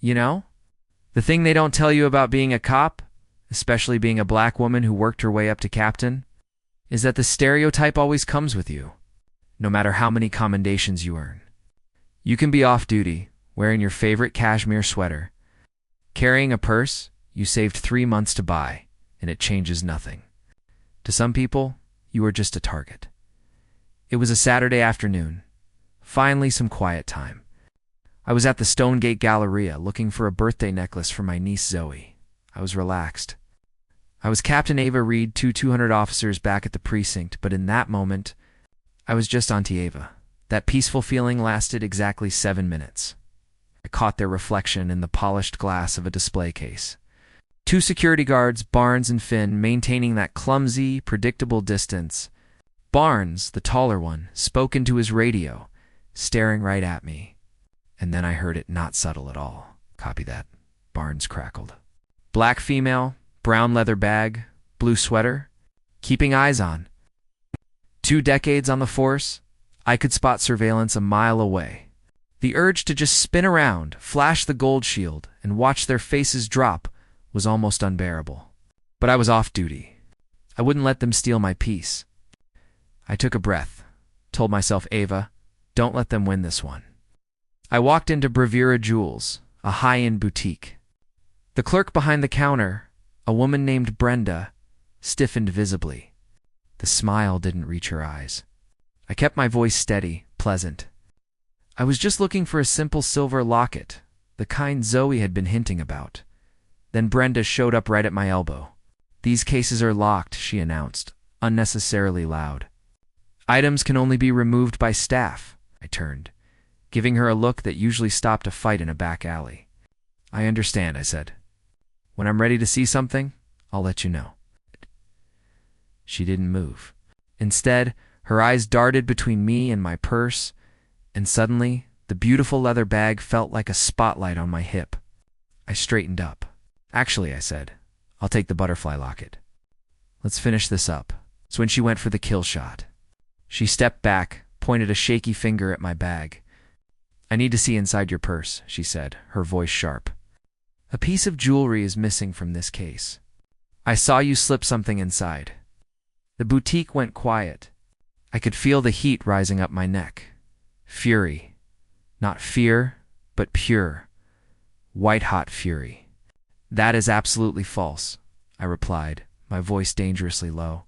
You know? The thing they don't tell you about being a cop, especially being a black woman who worked her way up to captain, is that the stereotype always comes with you, no matter how many commendations you earn. You can be off duty, wearing your favorite cashmere sweater, carrying a purse you saved 3 months to buy, and it changes nothing. To some people, you are just a target. It was a Saturday afternoon. Finally, some quiet time. I was at the Stonegate Galleria looking for a birthday necklace for my niece Zoe. I was relaxed. I was Captain Ava Reed, 200 officers back at the precinct, but in that moment, I was just Auntie Ava. That peaceful feeling lasted exactly 7 minutes. I caught their reflection in the polished glass of a display case. 2 security guards, Barnes and Finn, maintaining that clumsy, predictable distance. Barnes, the taller one, spoke into his radio, staring right at me. And then I heard it not subtle at all. Copy that. Barnes crackled. Black female, brown leather bag, blue sweater, keeping eyes on. 2 decades on the force, I could spot surveillance a mile away. The urge to just spin around, flash the gold shield, and watch their faces drop was almost unbearable. But I was off duty. I wouldn't let them steal my peace. I took a breath, told myself, Ava, don't let them win this one. I walked into Bravura Jewels, a high-end boutique. The clerk behind the counter, a woman named Brenda, stiffened visibly. The smile didn't reach her eyes. I kept my voice steady, pleasant. I was just looking for a simple silver locket, the kind Zoe had been hinting about. Then Brenda showed up right at my elbow. These cases are locked, she announced, unnecessarily loud. Items can only be removed by staff. I turned, giving her a look that usually stopped a fight in a back alley. I understand, I said. When I'm ready to see something, I'll let you know. She didn't move. Instead, her eyes darted between me and my purse, and suddenly, the beautiful leather bag felt like a spotlight on my hip. I straightened up. Actually, I said, I'll take the butterfly locket. Let's finish this up. It's when she went for the kill shot. She stepped back, pointed a shaky finger at my bag. I need to see inside your purse, she said, her voice sharp. A piece of jewelry is missing from this case. I saw you slip something inside. The boutique went quiet. I could feel the heat rising up my neck. Fury. Not fear, but pure. White-hot fury. That is absolutely false, I replied, my voice dangerously low.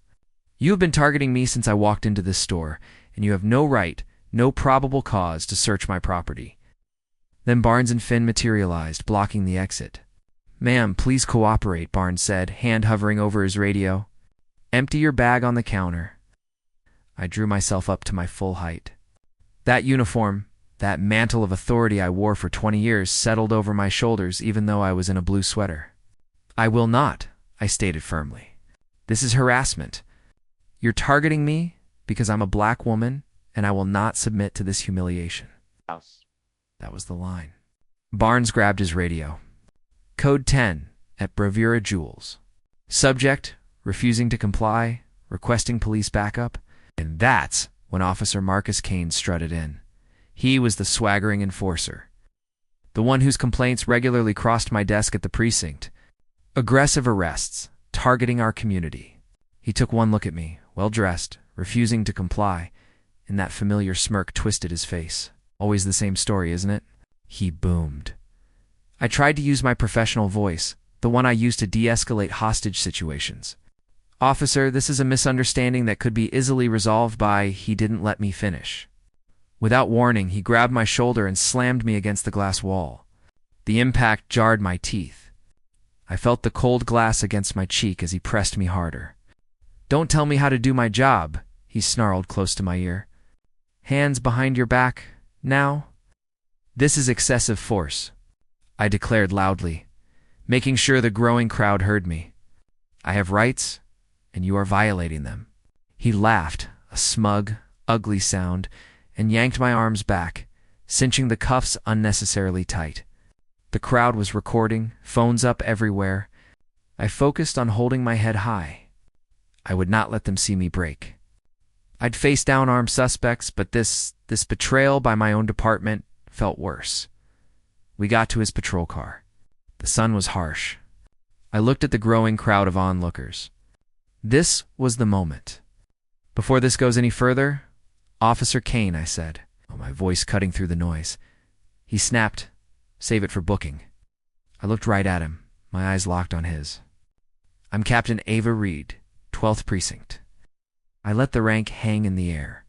You have been targeting me since I walked into this store, and you have no right, no probable cause to search my property. Then Barnes and Finn materialized, blocking the exit. Ma'am, please cooperate, Barnes said, hand hovering over his radio. Empty your bag on the counter. I drew myself up to my full height. That uniform, that mantle of authority I wore for 20 years, settled over my shoulders even though I was in a blue sweater. I will not, I stated firmly. This is harassment. You're targeting me because I'm a black woman, and I will not submit to this humiliation. That was the line. Barnes grabbed his radio. Code 10 at Bravura Jewels. Subject, refusing to comply, requesting police backup. And that's when Officer Marcus Kane strutted in. He was the swaggering enforcer. The one whose complaints regularly crossed my desk at the precinct. Aggressive arrests, targeting our community. He took one look at me, well-dressed, refusing to comply, and that familiar smirk twisted his face. Always the same story, isn't it? He boomed. I tried to use my professional voice, the one I use to de-escalate hostage situations. Officer, this is a misunderstanding that could be easily resolved by he didn't let me finish. Without warning, he grabbed my shoulder and slammed me against the glass wall. The impact jarred my teeth. I felt the cold glass against my cheek as he pressed me harder. Don't tell me how to do my job, he snarled close to my ear. Hands behind your back, now? This is excessive force, I declared loudly, making sure the growing crowd heard me. I have rights, and you are violating them. He laughed, a smug, ugly sound, and yanked my arms back, cinching the cuffs unnecessarily tight. The crowd was recording, phones up everywhere. I focused on holding my head high. I would not let them see me break. I'd faced down armed suspects, but this betrayal by my own department felt worse. We got to his patrol car. The sun was harsh. I looked at the growing crowd of onlookers. This was the moment. "Before this goes any further, Officer Kane," I said, my voice cutting through the noise. He snapped, "Save it for booking." I looked right at him, my eyes locked on his. "I'm Captain Ava Reed, 12th Precinct." I let the rank hang in the air.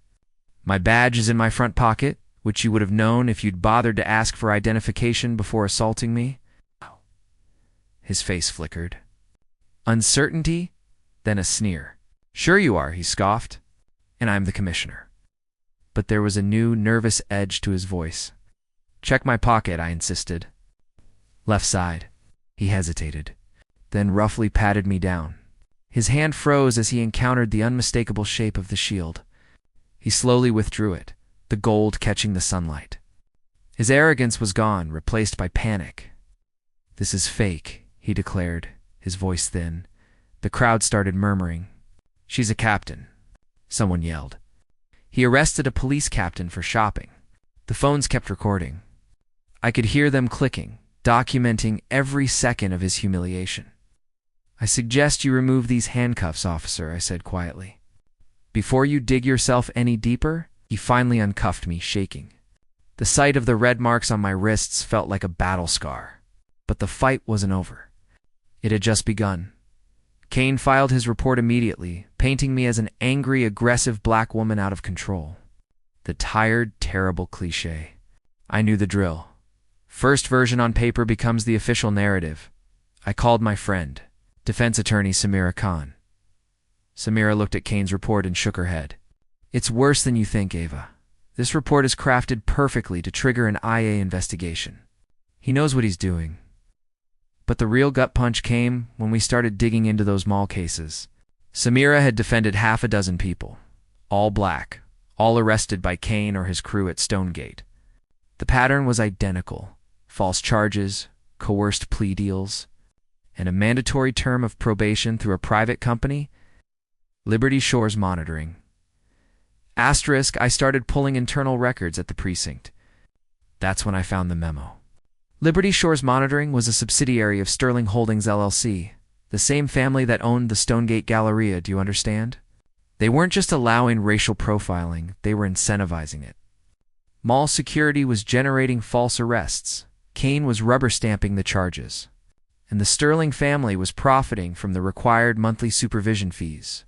"My badge is in my front pocket, which you would have known if you'd bothered to ask for identification before assaulting me." His face flickered. Uncertainty, then a sneer. "Sure you are," he scoffed, "and I'm the commissioner." But there was a new, nervous edge to his voice. "Check my pocket," I insisted. "Left side." He hesitated, then roughly patted me down. His hand froze as he encountered the unmistakable shape of the shield. He slowly withdrew it, the gold catching the sunlight. His arrogance was gone, replaced by panic. "This is fake," he declared, his voice thin. The crowd started murmuring. "She's a captain," someone yelled. He arrested a police captain for shopping. The phones kept recording. I could hear them clicking, documenting every second of his humiliation. "I suggest you remove these handcuffs, officer," I said quietly. "Before you dig yourself any deeper." He finally uncuffed me, shaking. The sight of the red marks on my wrists felt like a battle scar. But the fight wasn't over. It had just begun. Kane filed his report immediately, painting me as an angry, aggressive black woman out of control. The tired, terrible cliché. I knew the drill. First version on paper becomes the official narrative. I called my friend, defense attorney Samira Khan. Samira looked at Kane's report and shook her head. "It's worse than you think, Ava. This report is crafted perfectly to trigger an IA investigation. He knows what he's doing." But the real gut punch came when we started digging into those mall cases. Samira had defended half a dozen people, all black, all arrested by Kane or his crew at Stonegate. The pattern was identical: false charges, coerced plea deals, and a mandatory term of probation through a private company, Liberty Shores Monitoring. Asterisk, I started pulling internal records at the precinct. That's when I found the memo. Liberty Shores Monitoring was a subsidiary of Sterling Holdings LLC, the same family that owned the Stonegate Galleria, do you understand? They weren't just allowing racial profiling, they were incentivizing it. Mall security was generating false arrests, Kane was rubber stamping the charges, and the Sterling family was profiting from the required monthly supervision fees.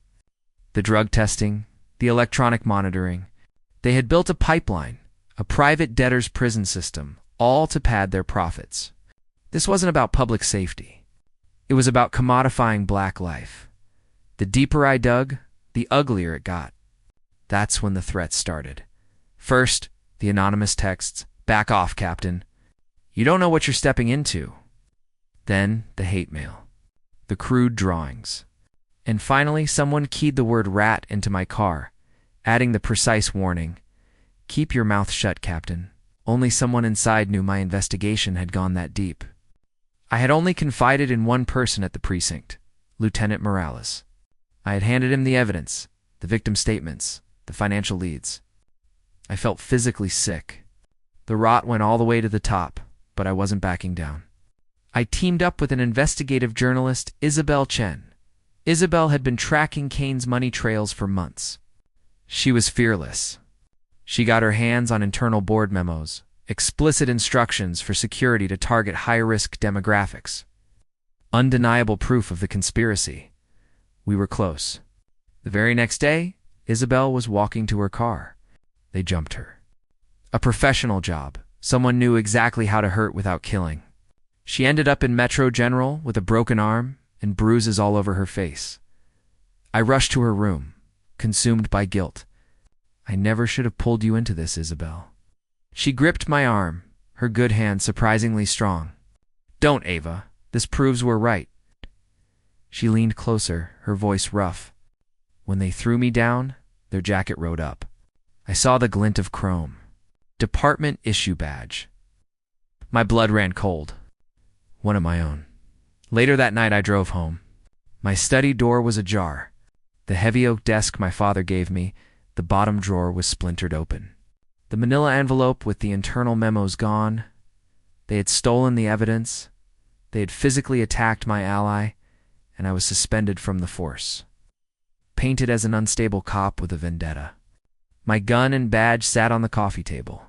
The drug testing, the electronic monitoring, they had built a pipeline, a private debtor's prison system, all to pad their profits. This wasn't about public safety. It was about commodifying black life. The deeper I dug, the uglier it got. That's when the threats started. First, the anonymous texts, "Back off, Captain. You don't know what you're stepping into." Then, the hate mail. The crude drawings. And finally, someone keyed the word rat into my car, adding the precise warning, "Keep your mouth shut, Captain." Only someone inside knew my investigation had gone that deep. I had only confided in one person at the precinct, Lieutenant Morales. I had handed him the evidence, the victim statements, the financial leads. I felt physically sick. The rot went all the way to the top, but I wasn't backing down. I teamed up with an investigative journalist, Isabel Chen. Isabel had been tracking Kane's money trails for months. She was fearless. She got her hands on internal board memos, explicit instructions for security to target high-risk demographics. Undeniable proof of the conspiracy. We were close. The very next day, Isabel was walking to her car. They jumped her. A professional job. Someone knew exactly how to hurt without killing. She ended up in Metro General with a broken arm and bruises all over her face. I rushed to her room, consumed by guilt. I never should have pulled you into this, Isabel. She gripped my arm, her good hand surprisingly strong. Don't, Ava. This proves we're right. She leaned closer, her voice rough. When they threw me down, their jacket rode up. I saw the glint of chrome. Department issue badge. My blood ran cold. One of my own. Later that night I drove home. My study door was ajar. The heavy oak desk my father gave me, the bottom drawer was splintered open. The manila envelope with the internal memos gone. They had stolen the evidence, they had physically attacked my ally, and I was suspended from the force, painted as an unstable cop with a vendetta. My gun and badge sat on the coffee table.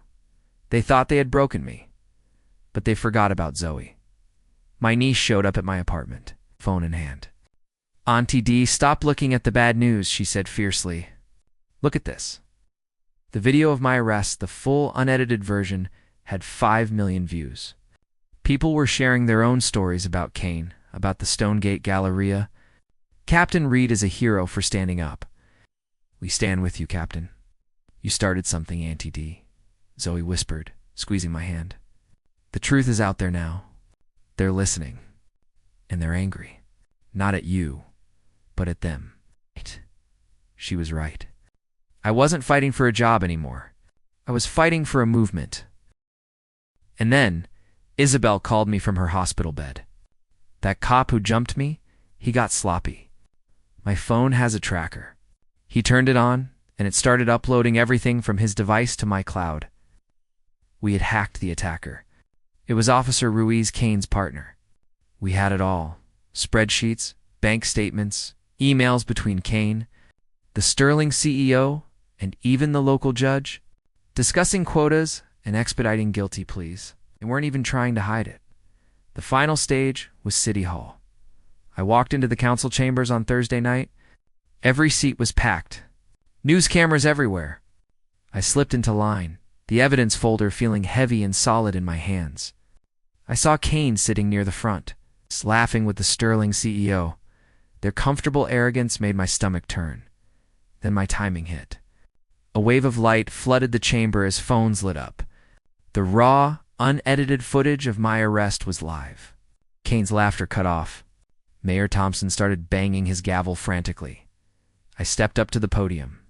They thought they had broken me, but they forgot about Zoe. My niece showed up at my apartment, phone in hand. "Auntie D, stop looking at the bad news," she said fiercely. "Look at this." The video of my arrest, the full unedited version, had 5 million views. People were sharing their own stories about Kane, about the Stonegate Galleria. Captain Reed is a hero for standing up. "We stand with you, Captain. You started something, Auntie D," Zoe whispered, squeezing my hand. "The truth is out there now. They're listening. And they're angry. Not at you, but at them." She was right. I wasn't fighting for a job anymore. I was fighting for a movement. And then, Isabel called me from her hospital bed. "That cop who jumped me, he got sloppy. My phone has a tracker." He turned it on, and it started uploading everything from his device to my cloud. We had hacked the attacker. It was Officer Ruiz, Kane's partner. We had it all. Spreadsheets, bank statements, emails between Kane, the Sterling CEO, and even the local judge, discussing quotas and expediting guilty pleas. They weren't even trying to hide it. The final stage was City Hall. I walked into the council chambers on Thursday night. Every seat was packed. News cameras everywhere. I slipped into line, the evidence folder feeling heavy and solid in my hands. I saw Kane sitting near the front, laughing with the Sterling CEO. Their comfortable arrogance made my stomach turn. Then my timing hit. A wave of light flooded the chamber as phones lit up. The raw, unedited footage of my arrest was live. Kane's laughter cut off. Mayor Thompson started banging his gavel frantically. I stepped up to the podium.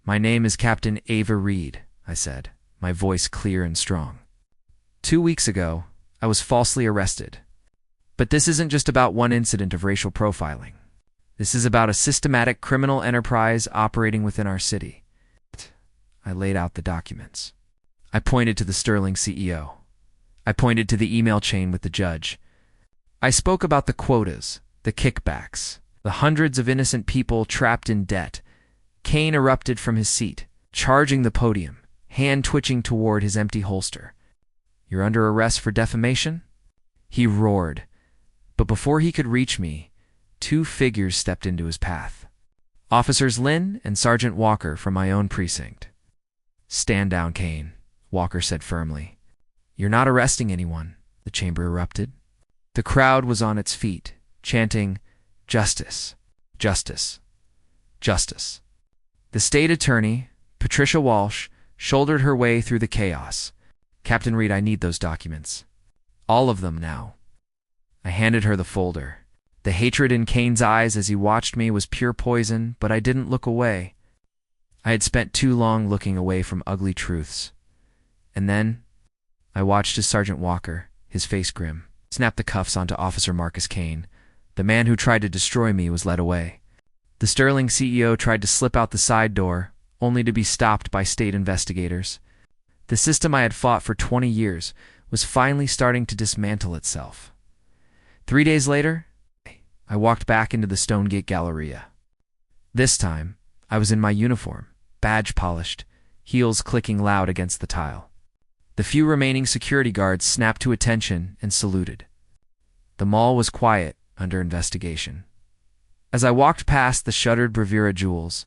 "My name is Captain Ava Reed," I said, my voice clear and strong. 2 weeks ago, I was falsely arrested. But this isn't just about one incident of racial profiling. This is about a systematic criminal enterprise operating within our city. I laid out the documents. I pointed to the Sterling CEO. I pointed to the email chain with the judge. I spoke about the quotas, the kickbacks, the hundreds of innocent people trapped in debt. Kane erupted from his seat, charging the podium, hand twitching toward his empty holster. "You're under arrest for defamation?" He roared. But before he could reach me, 2 figures stepped into his path. Officers Lynn and Sergeant Walker from my own precinct. "Stand down, Kane," Walker said firmly. "You're not arresting anyone," the chamber erupted. The crowd was on its feet, chanting, "Justice, justice, justice." The state attorney, Patricia Walsh, shouldered her way through the chaos. "Captain Reed, I need those documents. All of them now." I handed her the folder. The hatred in Kane's eyes as he watched me was pure poison, but I didn't look away. I had spent too long looking away from ugly truths. And then I watched as Sergeant Walker, his face grim, snap the cuffs onto Officer Marcus Kane. The man who tried to destroy me was led away. The Sterling CEO tried to slip out the side door, only to be stopped by state investigators. The system I had fought for 20 years was finally starting to dismantle itself. 3 days later, I walked back into the Stonegate Galleria. This time, I was in my uniform, badge polished, heels clicking loud against the tile. The few remaining security guards snapped to attention and saluted. The mall was quiet under investigation. As I walked past the shuttered Bravura jewels,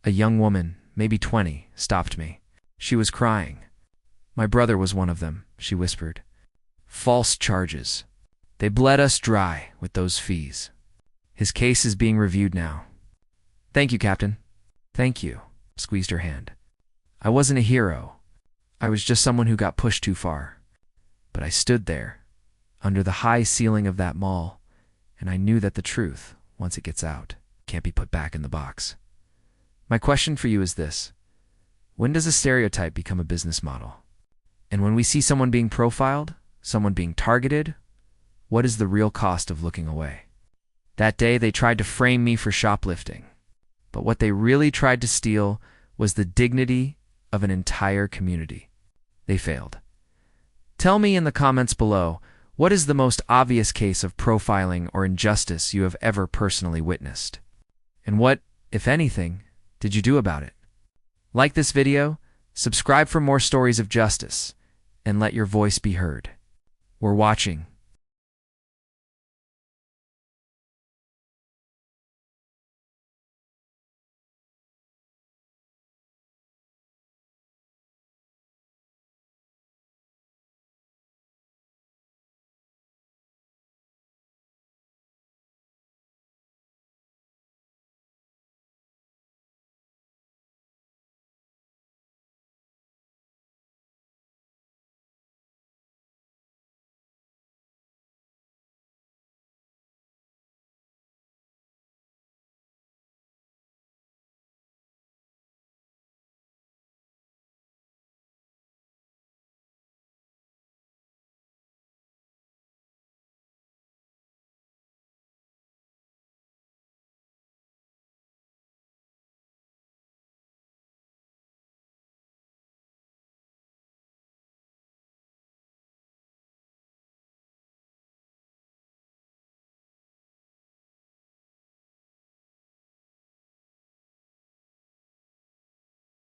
a young woman, maybe 20, stopped me. She was crying. "My brother was one of them," she whispered. "False charges. They bled us dry with those fees. His case is being reviewed now." "Thank you, Captain." "Thank you," squeezed her hand. I wasn't a hero. I was just someone who got pushed too far. But I stood there, under the high ceiling of that mall, and I knew that the truth, once it gets out, can't be put back in the box. My question for you is this. When does a stereotype become a business model? And when we see someone being profiled, someone being targeted, what is the real cost of looking away? That day they tried to frame me for shoplifting, but what they really tried to steal was the dignity of an entire community. They failed. Tell me in the comments below, what is the most obvious case of profiling or injustice you have ever personally witnessed? And what, if anything, did you do about it? Like this video, subscribe for more stories of justice, and let your voice be heard. We're watching.